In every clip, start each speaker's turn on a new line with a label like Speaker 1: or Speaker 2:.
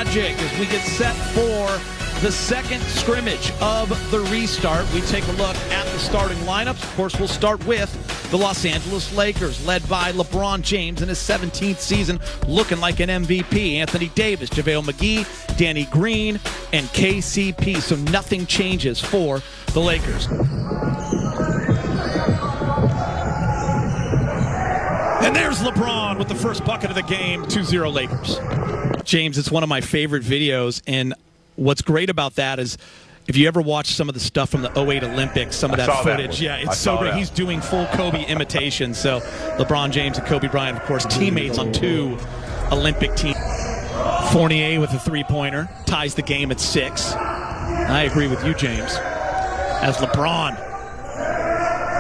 Speaker 1: lethargic as we get set for the second scrimmage of the restart. We take a look at the starting lineups. Of course, we'll start with the Los Angeles Lakers, led by LeBron James in his 17th season, looking like an MVP. Anthony Davis, JaVale McGee, Danny Green, and KCP. So nothing changes for the Lakers. And there's LeBron with the first bucket of the game, 2-0 Lakers. James, it's one of my favorite videos, and what's great about that is if you ever watch some of the stuff from the 08 Olympics, some of that footage, it's so great. He's doing full Kobe imitation. So LeBron James and Kobe Bryant, of course, teammates on 2 Olympic teams. Fournier with a three-pointer ties the game at 6. I agree with you, James. As LeBron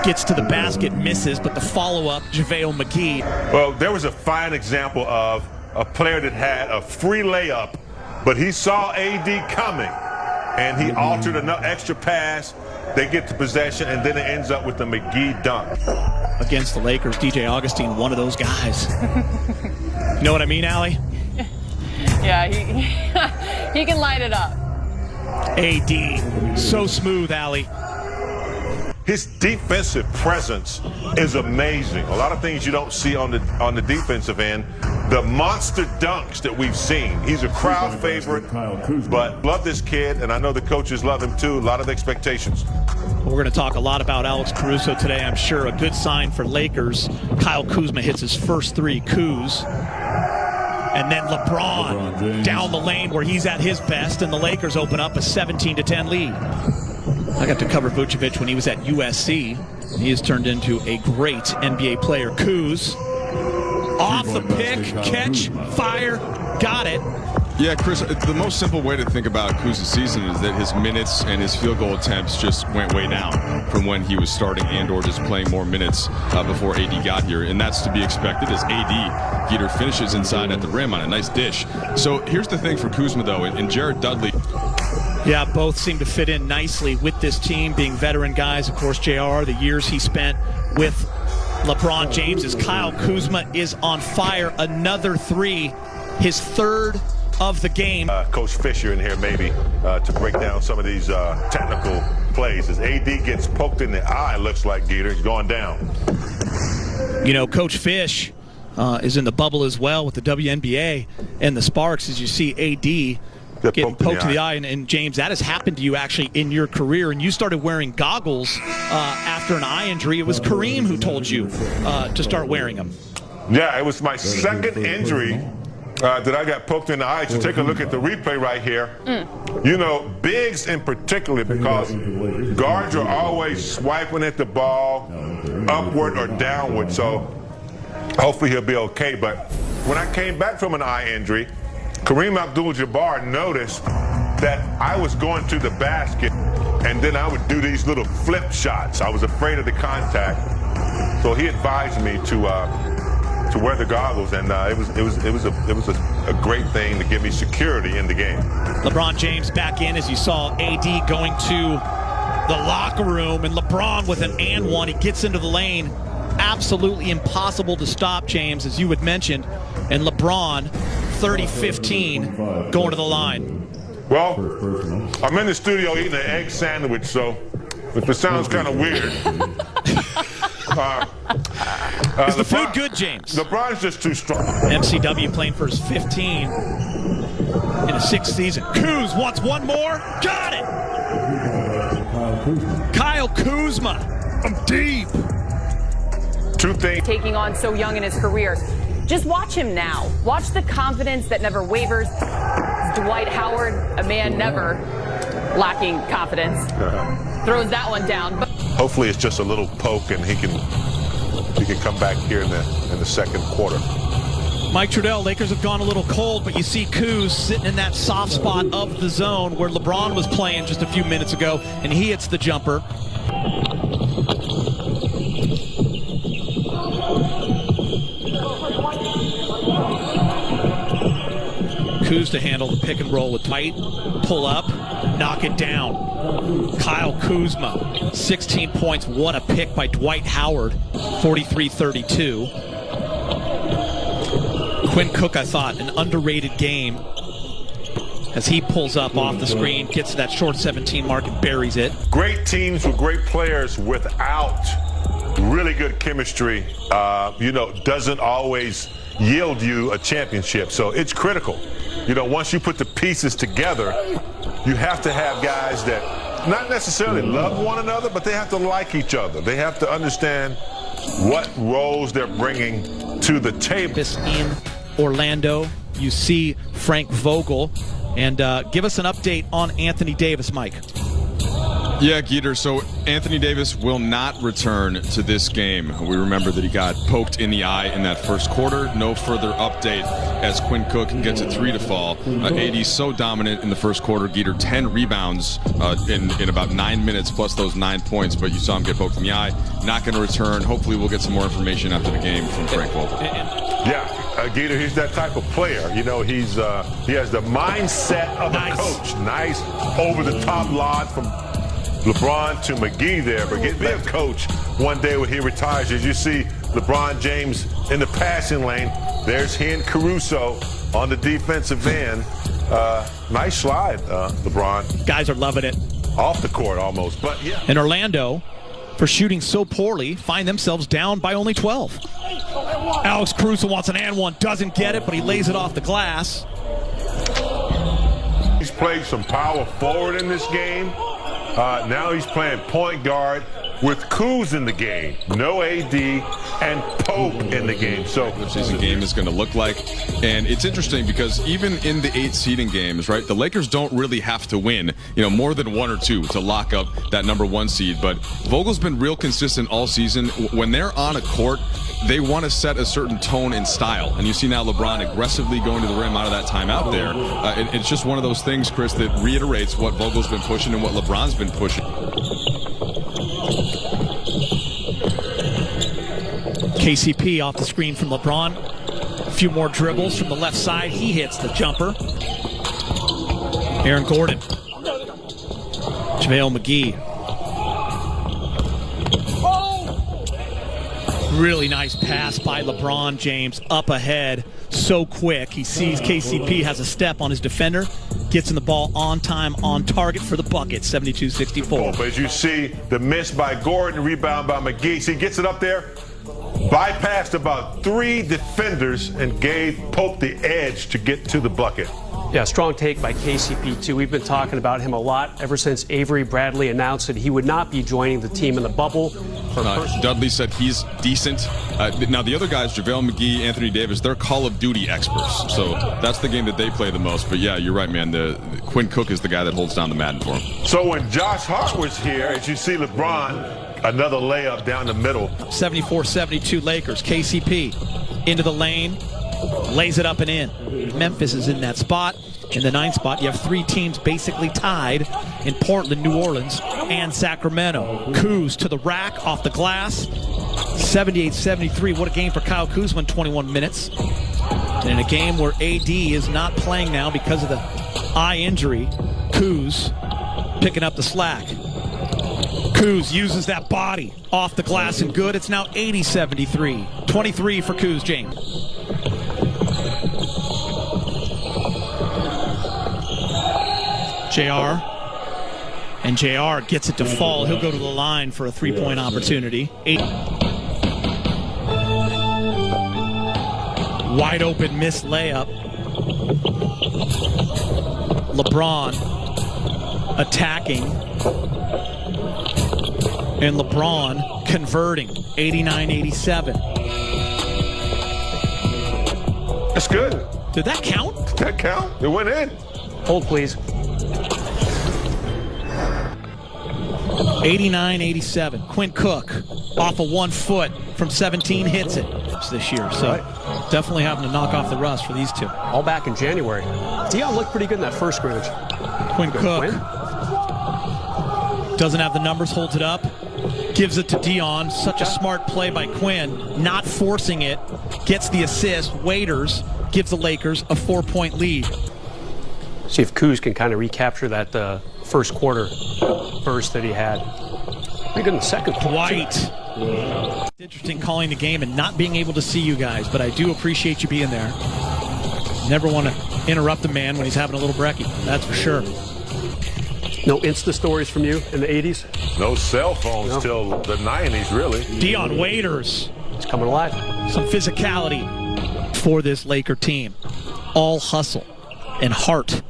Speaker 1: gets to the basket, misses, but the follow-up, JaVale McGee.
Speaker 2: Well, there was a fine example of a player that had a free layup, but he saw AD coming, and he altered an extra pass. They get the possession, and then it ends up with the McGee dunk.
Speaker 1: Against the Lakers, DJ Augustine, one of those guys. You know what I mean, Allie?
Speaker 3: Yeah, he can light it up.
Speaker 1: AD, so smooth, Allie.
Speaker 2: His defensive presence is amazing. A lot of things you don't see on the defensive end. The monster dunks that we've seen. He's a crowd favorite, but love this kid, and I know the coaches love him too. A lot of expectations.
Speaker 1: We're going to talk a lot about Alex Caruso today, I'm sure. A good sign for Lakers. Kyle Kuzma hits his first 3, Kuz. And then LeBron down the lane where he's at his best, and the Lakers open up a 17-10 lead. I got to cover Vucevic when he was at USC. He has turned into a great NBA player. Kuz, off the pick, catch, fire, got it.
Speaker 4: Yeah, Chris, the most simple way to think about Kuz's season is that his minutes and his field goal attempts just went way down from when he was starting and or just playing more minutes before AD got here. And that's to be expected as AD Geter finishes inside at the rim on a nice dish. So here's the thing for Kuzma, though, and Jared Dudley.
Speaker 1: Yeah, both seem to fit in nicely with this team, being veteran guys. Of course, JR, the years he spent with LeBron James, as Kyle Kuzma is on fire. Another 3, his 3rd of the game.
Speaker 2: Coach Fisher in here maybe to break down some of these technical plays. As AD gets poked in the eye, looks like Geter, he's going down.
Speaker 1: You know, Coach Fish is in the bubble as well with the WNBA and the Sparks, as you see AD getting poked to the eye. And James, that has happened to you actually in your career, and you started wearing goggles after an eye injury. It was Kareem who told you to start wearing them.
Speaker 2: Yeah, it was my second injury that I got poked in the eye. So take a look at the replay right here. You know, bigs in particular, because guards are always swiping at the ball upward or downward. So hopefully he'll be okay. But when I came back from an eye injury, Kareem Abdul-Jabbar noticed that I was going to the basket, and then I would do these little flip shots. I was afraid of the contact, so he advised me to wear the goggles, and it was a great thing to give me security in the game.
Speaker 1: LeBron James back in, as you saw AD going to the locker room, and LeBron with an and one. He gets into the lane. Absolutely impossible to stop, James, as you had mentioned, and LeBron 30-15 going to the line.
Speaker 2: Well, I'm in the studio eating an egg sandwich, so if it sounds kind of weird.
Speaker 1: Is the food good, James?
Speaker 2: LeBron's just too strong.
Speaker 1: MCW playing for his 15 in a 6th season. Kuz wants one more. Got it! Kyle Kuzma. I'm deep.
Speaker 2: 2 things.
Speaker 3: Taking on so young in his career. Just watch him now. Watch the confidence that never wavers. Dwight Howard, a man never lacking confidence, throws that one down.
Speaker 2: Hopefully it's just a little poke, and he can come back here in the second quarter.
Speaker 1: Mike Trudell, Lakers have gone a little cold, but you see Kuz sitting in that soft spot of the zone where LeBron was playing just a few minutes ago, and he hits the jumper. Kuz to handle the pick and roll with Dwight. Pull up, knock it down. Kyle Kuzma, 16 points. What a pick by Dwight Howard, 43-32. Quinn Cook, I thought, an underrated game as he pulls up off the screen, gets to that short 17 mark and buries it.
Speaker 2: Great teams with great players without really good chemistry, doesn't always yield you a championship. So it's critical. Once you put the pieces together, you have to have guys that not necessarily love one another, but they have to like each other. They have to understand what roles they're bringing to the table.
Speaker 1: This in Orlando, you see Frank Vogel. And give us an update on Anthony Davis, Mike.
Speaker 4: Yeah, Geeter, so Anthony Davis will not return to this game. We remember that he got poked in the eye in that first quarter. No further update as Quinn Cook gets a 3 to fall. AD so dominant in the first quarter. Geeter, 10 rebounds in about 9 minutes plus those 9 points, but you saw him get poked in the eye. Not going to return. Hopefully we'll get some more information after the game from Frank Vogel.
Speaker 2: Yeah, Geeter, he's that type of player. He has the mindset of a coach. Nice over-the-top lob from LeBron to McGee there, but get me a coach one day when he retires. As you see LeBron James in the passing lane, there's he and Caruso on the defensive end. Nice slide, LeBron.
Speaker 1: Guys are loving it.
Speaker 2: Off the court almost, but yeah.
Speaker 1: And Orlando, for shooting so poorly, find themselves down by only 12. Alex Caruso wants an and one, doesn't get it, but he lays it off the glass.
Speaker 2: He's played some power forward in this game. Now he's playing point guard with Kuz in the game. No AD and Pope in the game. So
Speaker 4: the season game is going to look like. And it's interesting because even in the 8 seeding games, right, the Lakers don't really have to win, more than 1 or 2 to lock up that number 1 seed. But Vogel's been real consistent all season. When they're on a court, they want to set a certain tone and style. And you see now LeBron aggressively going to the rim out of that timeout there. It's just one of those things, Chris, that reiterates what Vogel's been pushing and what LeBron's been pushing.
Speaker 1: KCP off the screen from LeBron. A few more dribbles from the left side. He hits the jumper. Aaron Gordon. JaVale McGee. Really nice pass by LeBron James up ahead. So quick. He sees KCP has a step on his defender. Gets in the ball on time, on target for the bucket. 72-64.
Speaker 2: But as you see, the miss by Gordon, rebound by McGee. See, he gets it up there. Bypassed about 3 defenders and gave Pope the edge to get to the bucket.
Speaker 5: Yeah, strong take by KCP, too. We've been talking about him a lot ever since Avery Bradley announced that he would not be joining the team in the bubble.
Speaker 4: Dudley said he's decent. Now, the other guys, JaVale McGee, Anthony Davis, they're Call of Duty experts. So that's the game that they play the most. But, yeah, you're right, man. The Quinn Cook is the guy that holds down the Madden for him.
Speaker 2: So when Josh Hart was here, as you see LeBron, another layup down the middle.
Speaker 1: 74-72 Lakers. KCP into the lane. Lays it up and in. Memphis is in that spot. In the 9th spot, you have 3 teams basically tied in Portland, New Orleans, and Sacramento. Kuz to the rack, off the glass. 78-73. What a game for Kyle Kuzma in 21 minutes. And in a game where AD is not playing now because of the eye injury, Kuz picking up the slack. Kuz uses that body off the glass and good. It's now 80-73. 23 for Kuz, James. JR. And JR gets it to fall. He'll go to the line for a 3-point opportunity. Wide open missed layup. LeBron attacking. And LeBron converting. 89-87.
Speaker 2: That's good.
Speaker 1: Did that count?
Speaker 2: Did that count? It went in.
Speaker 5: Hold, please.
Speaker 1: 89-87. Quinn Cook off of 1 foot from 17 hits it this year. So definitely having to knock off the rust for these 2.
Speaker 5: All back in January. Dion looked pretty good in that first scrimmage.
Speaker 1: Quinn Cook doesn't have the numbers, holds it up, gives it to Dion. Such a smart play by Quinn, not forcing it, gets the assist. Waiters gives the Lakers a 4-point lead.
Speaker 5: See if Kuz can kind of recapture that first quarter burst that he had. Pretty good in the second quarter.
Speaker 1: White. Interesting calling the game and not being able to see you guys, but I do appreciate you being there. Never want to interrupt the man when he's having a little brekkie. That's for sure.
Speaker 5: No Insta stories from you in the 80s?
Speaker 2: No cell phones till the 90s, really.
Speaker 1: Dion Waiters.
Speaker 5: It's coming alive.
Speaker 1: Some physicality for this Laker team. All hustle and heart.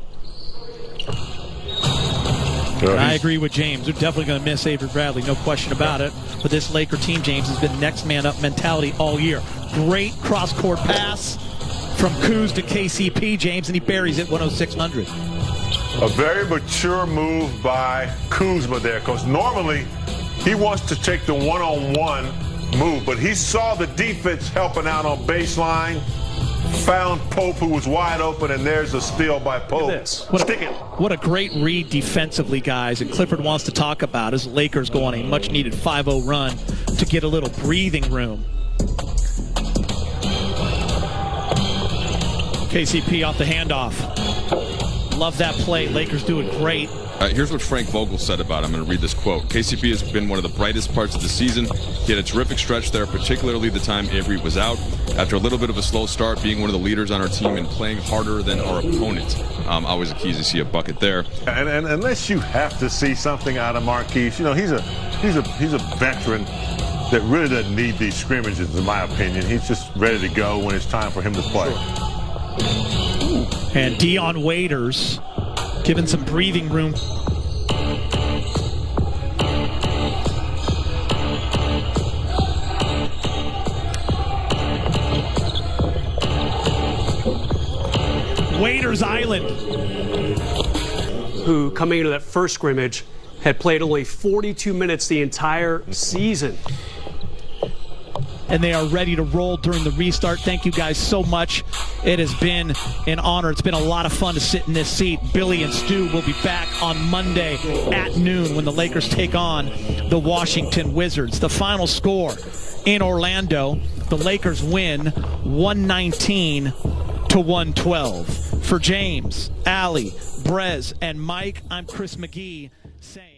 Speaker 1: And I agree with James. They're definitely going to miss Avery Bradley, no question about it. But this Laker team, James, has been next man up mentality all year. Great cross-court pass from Kuz to KCP, James, and he buries it 106-100.
Speaker 2: A very mature move by Kuzma there, because normally he wants to take the one-on-one move, but he saw the defense helping out on baseline, found Pope, who was wide open, and there's a steal by Pope.
Speaker 1: What a great read defensively, guys. And Clifford wants to talk about as the Lakers go on a much-needed 5-0 run to get a little breathing room. KCP off the handoff. Love that play. Lakers doing great.
Speaker 4: Here's what Frank Vogel said about him. I'm going to read this quote. KCP has been one of the brightest parts of the season. He had a terrific stretch there, particularly the time Avery was out. After a little bit of a slow start, being one of the leaders on our team and playing harder than our opponent. Always a key to see a bucket there.
Speaker 2: And unless you have to see something out of Marquise, you know, he's a veteran that really doesn't need these scrimmages, in my opinion. He's just ready to go when it's time for him to play.
Speaker 1: And Dion Waiters given some breathing room. Waiters Island,
Speaker 5: who coming into that first scrimmage had played only 42 minutes the entire season.
Speaker 1: And they are ready to roll during the restart. Thank you guys so much. It has been an honor. It's been a lot of fun to sit in this seat. Billy and Stu will be back on Monday at noon when the Lakers take on the Washington Wizards. The final score in Orlando, the Lakers win 119-112. For James, Allie, Brez, and Mike, I'm Chris McGee saying